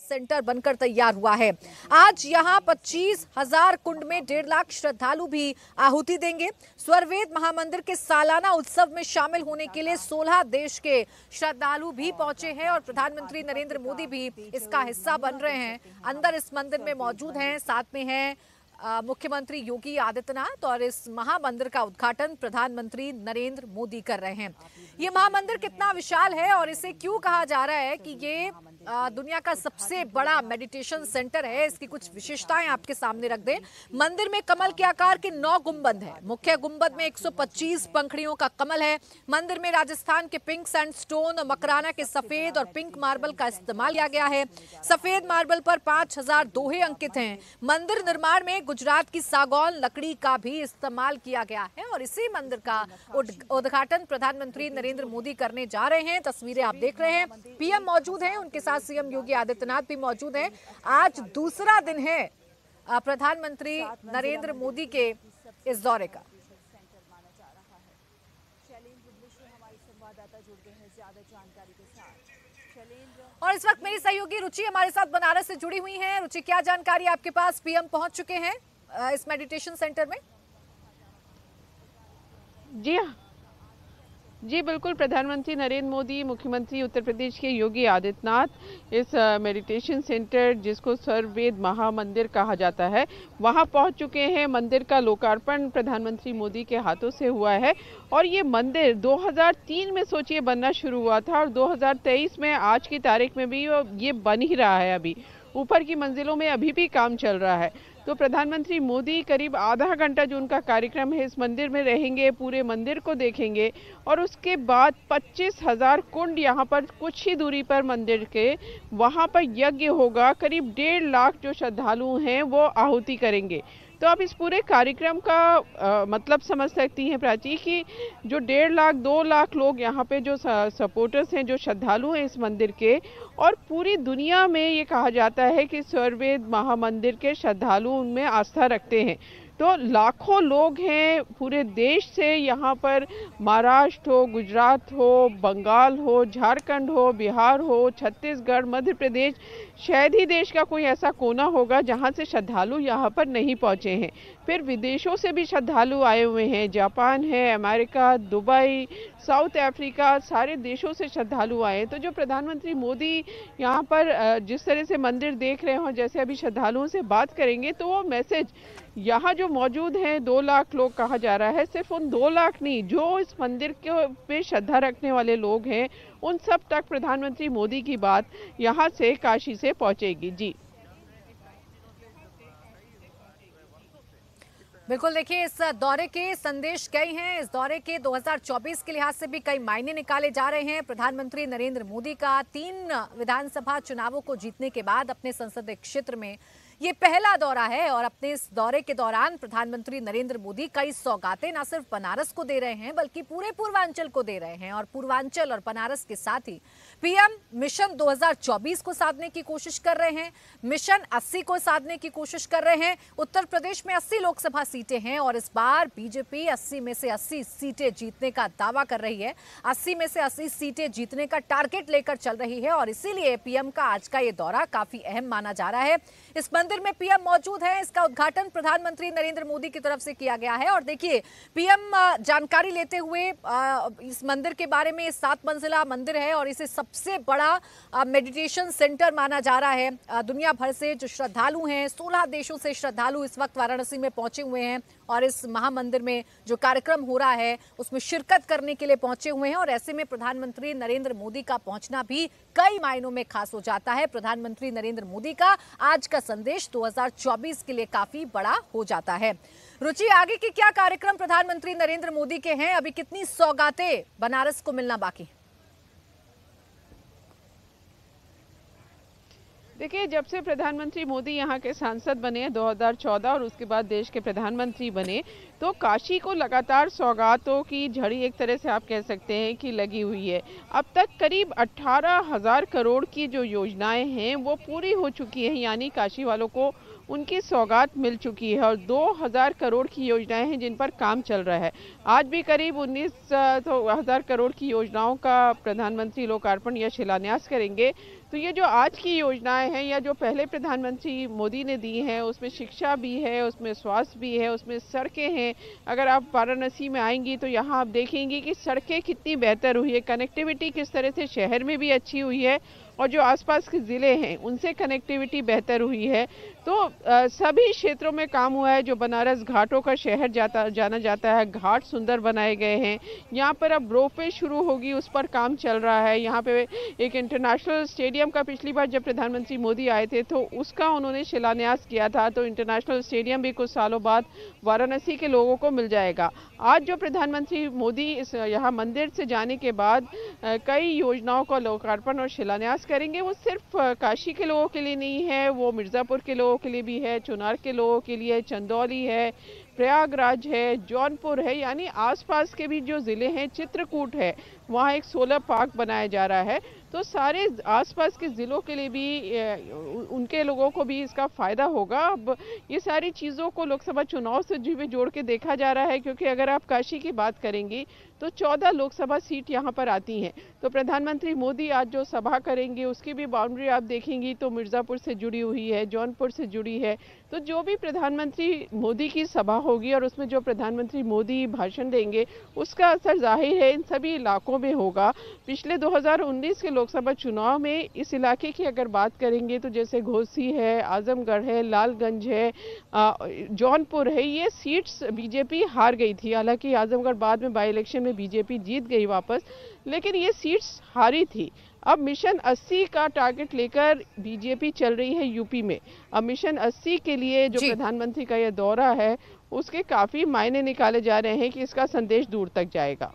Centre बनकर तैयार हुआ है। आज यहाँ 25,000 कुंड में 1.5 लाख श्रद्धालु भी आहुति देंगे। स्वरवेद महामंदिर के सालाना उत्सव में शामिल होने के लिए 16 देश के श्रद्धालु भी पहुंचे हैं और प्रधानमंत्री नरेंद्र मोदी भी इसका हिस्सा बन रहे हैं। अंदर इस मंदिर में मौजूद हैं, साथ में हैं मुख्यमंत्री योगी आदित्यनाथ और इस महामंदिर का उद्घाटन प्रधानमंत्री नरेंद्र मोदी कर रहे हैं। ये महामंदिर कितना विशाल है और इसे क्यों कहा जा रहा है कि ये दुनिया का सबसे बड़ा मेडिटेशन सेंटर है, इसकी कुछ विशेषताएं आपके सामने रख दें। मंदिर में कमल के आकार के 9 गुंबद हैं। मुख्य गुंबद में 125 पंखुड़ियों का कमल है। मंदिर में राजस्थान के पिंक सैंडस्टोन और मकराना के सफेद और पिंक मार्बल का इस्तेमाल किया गया है। सफेद मार्बल पर 5,000 दोहे अंकित हैं। मंदिर निर्माण में गुजरात की सागौन लकड़ी का भी इस्तेमाल किया गया है और इसी मंदिर का उद्घाटन प्रधानमंत्री नरेंद्र मोदी करने जा रहे हैं। तस्वीरें आप देख रहे हैं, पीएम मौजूद हैं, उनके साथ सीएम योगी आदित्यनाथ भी मौजूद हैं। आज दूसरा दिन है प्रधानमंत्री नरेंद्र मोदी के इस दौरे का। और इस वक्त मेरी सहयोगी रुचि हमारे साथ बनारस से जुड़ी हुई हैं। रुचि, क्या जानकारी आपके पास? पीएम पहुंच चुके हैं इस मेडिटेशन सेंटर में? जी बिल्कुल, प्रधानमंत्री नरेंद्र मोदी, मुख्यमंत्री उत्तर प्रदेश के योगी आदित्यनाथ इस मेडिटेशन सेंटर जिसको स्वरवेद महामंदिर कहा जाता है वहां पहुंच चुके हैं। मंदिर का लोकार्पण प्रधानमंत्री मोदी के हाथों से हुआ है और ये मंदिर 2003 में सोचिए बनना शुरू हुआ था और 2023 में आज की तारीख में भी ये बन ही रहा है। अभी ऊपर की मंजिलों में अभी भी काम चल रहा है। तो प्रधानमंत्री मोदी करीब आधा घंटा जो उनका कार्यक्रम है इस मंदिर में रहेंगे, पूरे मंदिर को देखेंगे और उसके बाद 25,000 कुंड यहाँ पर कुछ ही दूरी पर मंदिर के वहाँ पर यज्ञ होगा। करीब 1.5 लाख जो श्रद्धालु हैं वो आहुति करेंगे। तो आप इस पूरे कार्यक्रम का मतलब समझ सकती हैं प्राची कि जो 1.5 लाख 2 लाख लोग यहाँ पे जो सपोर्टर्स हैं, जो श्रद्धालु हैं इस मंदिर के, और पूरी दुनिया में ये कहा जाता है कि स्वरवेद महामंदिर के श्रद्धालु उनमें आस्था रखते हैं। तो लाखों लोग हैं पूरे देश से यहाँ पर, महाराष्ट्र हो, गुजरात हो, बंगाल हो, झारखंड हो, बिहार हो, छत्तीसगढ़, मध्य प्रदेश, शायद ही देश का कोई ऐसा कोना होगा जहाँ से श्रद्धालु यहाँ पर नहीं पहुँचे हैं। फिर विदेशों से भी श्रद्धालु आए हुए हैं, जापान है, अमेरिका, दुबई, साउथ अफ्रीका, सारे देशों से श्रद्धालु आए हैं। तो जो प्रधानमंत्री मोदी यहाँ पर जिस तरह से मंदिर देख रहे हों, जैसे अभी श्रद्धालुओं से बात करेंगे तो वो मैसेज यहाँ जो मौजूद हैं 2 लाख लोग कहा जा रहा है, सिर्फ उन 2 लाख नहीं, जो इस मंदिर के पे श्रद्धा रखने वाले लोग हैं उन सब तक प्रधानमंत्री मोदी की बात यहाँ से काशी से पहुँचेगी। जी बिल्कुल, देखिए इस दौरे के संदेश कई हैं। इस दौरे के 2024 के लिहाज से भी कई मायने निकाले जा रहे हैं। प्रधानमंत्री नरेंद्र मोदी का 3 विधानसभा चुनावों को जीतने के बाद अपने संसदीय क्षेत्र में ये पहला दौरा है और अपने इस दौरे के दौरान प्रधानमंत्री नरेंद्र मोदी कई सौगातें न सिर्फ बनारस को दे रहे हैं बल्कि पूरे पूर्वांचल को दे रहे हैं। और पूर्वांचल और बनारस के साथ ही पीएम मिशन 2024 को साधने की कोशिश कर रहे हैं, मिशन 80 को साधने की कोशिश कर रहे हैं। उत्तर प्रदेश में 80 लोकसभा सीटें हैं और इस बार बीजेपी 80 में से 80 सीटें जीतने का दावा कर रही है। 80 में से 80 सीटें जीतने का टारगेट लेकर चल रही है और इसीलिए पीएम का आज का ये दौरा काफी अहम माना जा रहा है। इस मंदिर में पीएम मौजूद है, इसका उद्घाटन प्रधानमंत्री नरेंद्र मोदी की तरफ से किया गया है। और देखिए पीएम जानकारी लेते हुए इस मंदिर के बारे में, 7 मंजिला मंदिर है और इसे सबसे बड़ा मेडिटेशन सेंटर माना जा रहा है। दुनिया भर से जो श्रद्धालु हैं, 16 देशों से श्रद्धालु इस वक्त वाराणसी में पहुंचे हुए हैं और इस महामंदिर में जो कार्यक्रम हो रहा है उसमें शिरकत करने के लिए पहुंचे हुए हैं। और ऐसे में प्रधानमंत्री नरेंद्र मोदी का पहुंचना भी कई मायनों में खास हो जाता है। प्रधानमंत्री नरेंद्र मोदी का आज का संदेश 2024 के लिए काफी बड़ा हो जाता है। रुचि, आगे के क्या कार्यक्रम प्रधानमंत्री नरेंद्र मोदी के हैं? अभी कितनी सौगातें बनारस को मिलना बाकी? देखिए, जब से प्रधानमंत्री मोदी यहाँ के सांसद बने 2014 और उसके बाद देश के प्रधानमंत्री बने, तो काशी को लगातार सौगातों की झड़ी एक तरह से आप कह सकते हैं कि लगी हुई है। अब तक करीब 18,000 करोड़ की जो योजनाएं हैं वो पूरी हो चुकी हैं, यानी काशी वालों को उनकी सौगात मिल चुकी है और 2,000 करोड़ की योजनाएं हैं जिन पर काम चल रहा है। आज भी करीब 19,000 करोड़ की योजनाओं का प्रधानमंत्री लोकार्पण या शिलान्यास करेंगे। तो ये जो आज की योजनाएं हैं या जो पहले प्रधानमंत्री मोदी ने दी हैं, उसमें शिक्षा भी है, उसमें स्वास्थ्य भी है, उसमें सड़कें हैं। अगर आप वाराणसी में आएंगी तो यहाँ आप देखेंगी कि सड़कें कितनी बेहतर हुई है, कनेक्टिविटी किस तरह से शहर में भी अच्छी हुई है और जो आसपास के ज़िले हैं उनसे कनेक्टिविटी बेहतर हुई है। तो सभी क्षेत्रों में काम हुआ है। जो बनारस घाटों का शहर जाना जाता है, घाट सुंदर बनाए गए हैं। यहाँ पर अब रोपवे शुरू होगी, उस पर काम चल रहा है। यहाँ पे एक इंटरनेशनल स्टेडियम का पिछली बार जब प्रधानमंत्री मोदी आए थे तो उसका उन्होंने शिलान्यास किया था, तो इंटरनेशनल स्टेडियम भी कुछ सालों बाद वाराणसी के लोगों को मिल जाएगा। आज जो प्रधानमंत्री मोदी इस यहाँ मंदिर से जाने के बाद कई योजनाओं का लोकार्पण और शिलान्यास करेंगे, वो सिर्फ काशी के लोगों के लिए नहीं है, वो मिर्ज़ापुर के लोगों के लिए भी है, चुनार के लोगों के लिए, चंदौली है, प्रयागराज है, जौनपुर है, यानी आसपास के भी जो ज़िले हैं, चित्रकूट है, वहाँ एक सोलर पार्क बनाया जा रहा है। तो सारे आसपास के ज़िलों के लिए भी उनके लोगों को भी इसका फ़ायदा होगा। अब ये सारी चीज़ों को लोकसभा चुनाव से भी जोड़ के देखा जा रहा है, क्योंकि अगर आप काशी की बात करेंगी तो 14 लोकसभा सीट यहाँ पर आती हैं। तो प्रधानमंत्री मोदी आज जो सभा करेंगे उसकी भी बाउंड्री आप देखेंगी तो मिर्ज़ापुर से जुड़ी हुई है, जौनपुर से जुड़ी है। तो जो भी प्रधानमंत्री मोदी की सभा होगी और उसमें जो प्रधानमंत्री मोदी भाषण देंगे उसका असर जाहिर है इन सभी इलाकों में होगा। पिछले 2019 के लोकसभा चुनाव में इस इलाके की अगर बात करेंगे तो जैसे घोसी है, आजमगढ़ है, लालगंज है, जौनपुर है, ये सीट्स बीजेपी हार गई थी। हालांकि आजमगढ़ बाद में बाई इलेक्शन में बीजेपी जीत गई वापस, लेकिन ये सीट्स हारी थी। अब मिशन 80 का टारगेट लेकर बीजेपी चल रही है यूपी में। अब मिशन 80 के लिए जो प्रधानमंत्री का यह दौरा है उसके काफी मायने निकाले जा रहे हैं कि इसका संदेश दूर तक जाएगा।